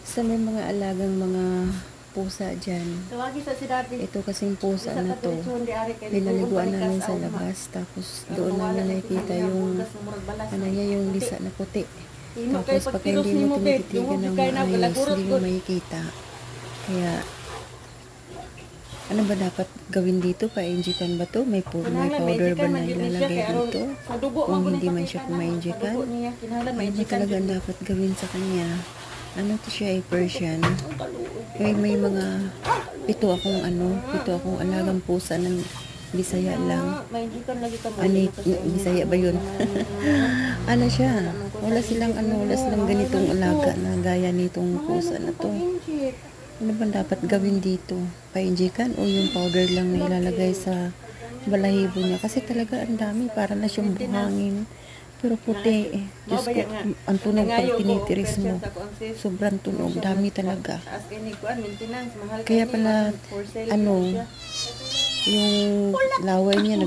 Sa may mga alagang mga pusa dyan. Tawagi sa si dati. Ito kasing pusa na to, pinaliguan namin sa labas. Tapos doon namin nakikita yung, ano niya, yung lisa na puti. Tapos pag hindi mo tinititigan ng maayos, hindi mo makikita. Kaya, ano ba dapat gawin dito? Pa-injikan ba to? May powder ba na ilalagay dito? Kung hindi man siya ma-injikan, ano talaga ang dapat gawin sa kanya? Ano to siya, Persian? May mga, ito akong alagang pusa ng Bisaya lang. Ani, Bisaya ba yun? Ano siya? Wala silang ganitong alaga na gaya nitong pusa na to. Ano ba dapat gawin dito? Pa-injikan o yung powder lang na ilalagay sa balahibo niya? Kasi talaga ang dami, para na siyang buhangin. Pero puti eh. Diyos ko, ang tunog pag tinitiris mo. Sobrang tunog. Dami talaga. Kaya pala, yung laway niya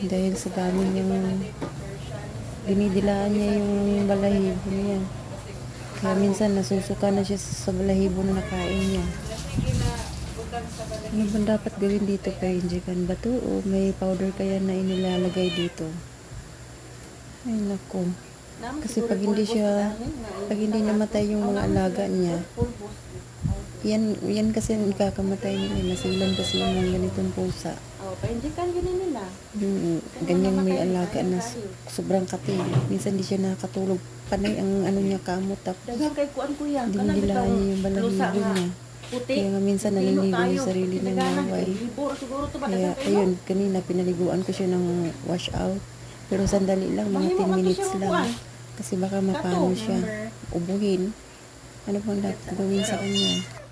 dahil sa dami niyang dinidilaan niya yung balahibo niya. Kaya minsan nasusuka na siya sa balahibo na nakain niya. Ano ba dapat gawin dito? Pa-injikan ba to? O may powder kaya na inilalagay dito? Ay nako. Kasi pag hindi namatay yung mga alaga niya, yan kasi ikakamatay nila. Nasilan kasi yung mga ganitong pusa. Pa-injikan gini nila. Yung ganyang may alaga na sobrang katil. Minsan di siya nakatulog. Panay ang niya kamot. Daghang kay kuan kuya. Dinidilaan niya yung balahibo niya. Kaya nga minsan naliligo yung sarili ng naway. Kaya ayun, kanina pinaliguan ko siya ng wash out. Pero sandali lang, mga 10 minutes lang. Kasi baka mapano siya, ubuhin. Ano bang dapat gawin sa kanya?